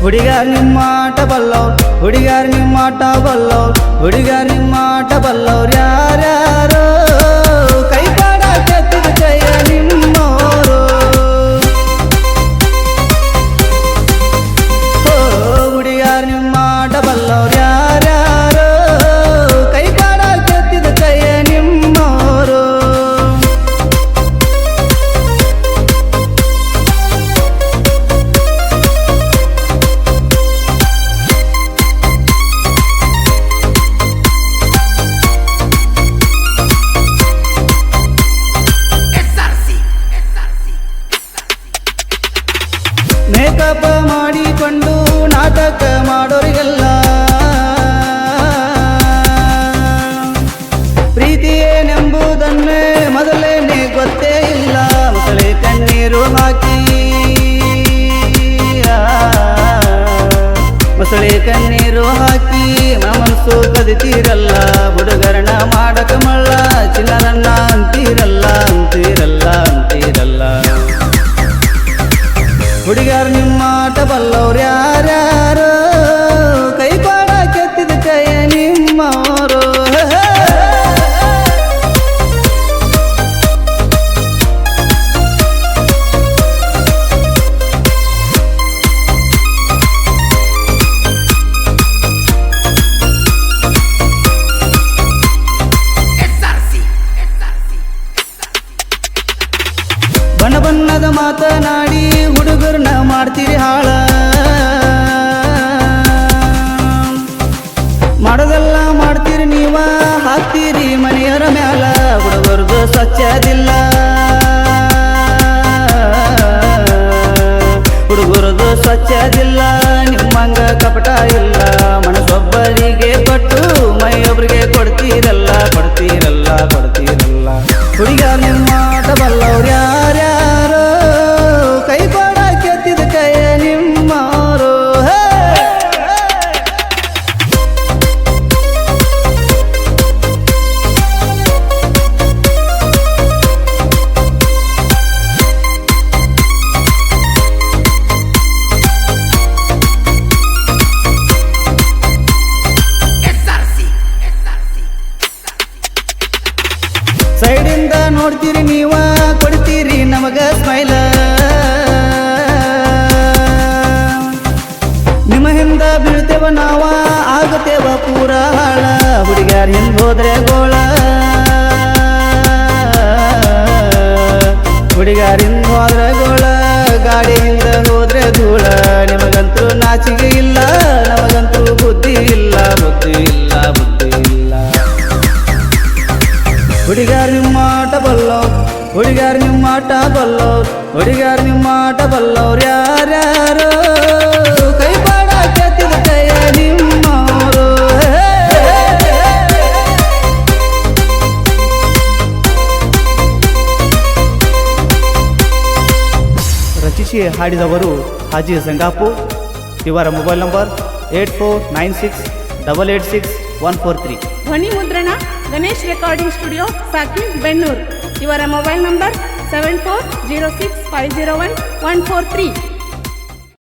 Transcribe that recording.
ಹುಡುಗಾರ್ ನಿಮ್ಮ ಆಟ ಬಲ್ಲವ್ರು, ಹುಡುಗಾರ್ ನಿಮ್ಮ ಆಟ ಬಲ್ಲವ್ರು, ಹುಡುಗಾರ್ ನಿಮ್ಮ ಆಟ ಬಲ್ಲವ್ರು ಯಾರ್ಯಾರು ಕೈ ಪಾಡ ಕೆತ್ತಿದ ಕೈಯ ನಿಮ್ಮೋರು. ಹುಡುಗಾರ್ ನಿಮ್ಮ ಆಟ ಬಲ್ಲವ್ರು ಯಾರ್ಯಾರು ಕೈ ಪಾಡ ಕೆತ್ತಿದ ಕೈಯ ನಿಮ್ಮೋರು. ಮೇಕಪ್ ಮಾಡಿಕೊಂಡು ನಾಟಕ ಮಾಡೋರಿಗೆಲ್ಲ ಪ್ರೀತಿ ಏನೆಂಬುದನ್ನೇ ಮೊದಲೇನೆ ಗೊತ್ತೇ ಇಲ್ಲ. ಮೊಸಳೆ ಕಣ್ಣೀರು ಹಾಕಿ ಮೊಸಳೆ ಕಣ್ಣೀರು ಹಾಕಿ ಮನಸ್ಸು ಕದಿತೀರಲ್ಲ. ಹುಡುಗರನ್ನ ಮಾಡಕ ಮಳ್ಳ ಚಿನ್ನರನ್ನ ಅಂತೀರಲ್ಲ ಅಂತೀರಲ್ಲ ಅಂತೀರಲ್ಲ. ಹುಡುಗಾರ್ ನಿಮ್ಮ ಆಟ ಬಲ್ಲವ್ರು ಯಾರ್ಯಾರು ಕೈ ಪಾಡ ಕೆತ್ತಿದ ಕೈಯ ನಿಮ್ಮವರು. ಬಣ್ಣ ಬಣ್ಣದ ಮಾತನಾಡಿ ಹುಡುಗರನ್ನ ಮಾಡ್ತೀರಿ ಹಾಳ. ಮಾಡೋದೆಲ್ಲ ಮಾಡ್ತೀರಿ ನೀವ ಹಾಕ್ತೀರಿ ಮನೆಯವರ ಮ್ಯಾಲ. ಹುಡುಗರದು ಸ್ವಚ್ಛದಿಲ್ಲ, ಹುಡುಗರದು ಸ್ವಚ್ಛದಿಲ್ಲ, ನಿಮ್ಮಂಗ ಕಪಟ ಇಲ್ಲ. ಮನಸ್ಸೊಬ್ಬರಿಗೆ ಕೊಟ್ಟು ಮೈಯೊಬ್ಬರಿಗೆ ಕೊಡ್ತೀರಲ್ಲ ಕೊಡ್ತೀರಲ್ಲ ಕೊಡ್ತೀರಲ್ಲ. ಹುಡುಗಾರ್ ನಿಮ್ಮ ಆಟ ಬಲ್ಲವ್ರು ಯಾರ್ಯಾರು ಕೈ ಪಾಡ ಕೆತ್ತಿದ ಕೈಯ ನಿಮ್ಮವರು. ಸೈಡಿಂದ ನೋಡ್ತೀರಿ ನೀವ ಕೊಡ್ತೀರಿ ನಮಗ ಸ್ಮೈಲ. ನಿಮ್ಮ ಹಿಂದ ಬೀಳ್ತೇವ ನಾವ ಆಗತೇವ ಪೂರ ಹಾಳ. ಹುಡುಗ್ಯಾರ ಹಿಂದ ಹೋದ್ರೆ ಗೋಳ, ಹುಡುಗ್ಯಾರಿಂದ ಹೋದ್ರೆ ಗೋಳ, ಗಾಡಿಯಿಂದ ಹೋದ್ರೆ ಧೂಳ. ನಿಮಗಂತೂ ನಾಚಿಗೆ ಇಲ್ಲ, ನಮಗಂತೂ ಬುದ್ಧಿ ಇಲ್ಲ ಬುದ್ಧಿ ಇಲ್ಲ ಬುದ್ಧಿ ಇಲ್ಲ. ಹುಡುಗಾರ್ ನಿಮ್ಮ ಆಟ ಬಲ್ಲವ್ರು, ಹುಡುಗಾರ್ ನಿಮ್ಮ ಆಟ ಬಲ್ಲವ್ರು, ಹುಡುಗಾರ್ ನಿಮ್ಮ ಆಟ ಬಲ್ಲವ್ರು ಯಾರ್ಯಾರು ಕೈ ಪಾಡ ಕೆತ್ತಿದ ಕೈಯ ನಿಮ್ಮವರು. ರಚಿಸಿ ಹಾಡಿದವರು ಹಾಜಿ ಸಂಗಾಪುರ್. ಇವರ ಮೊಬೈಲ್ ನಂಬರ್ 8496886143. ಧ್ವನಿ ಮುದ್ರಣ ಗಣೇಶ್ ರೆಕಾರ್ಡಿಂಗ್ ಸ್ಟುಡಿಯೋ ಸಾಕಿನ್ ಬೆನ್ನೂರು. ಇವರ ಮೊಬೈಲ್ ನಂಬರ್ 7406501143.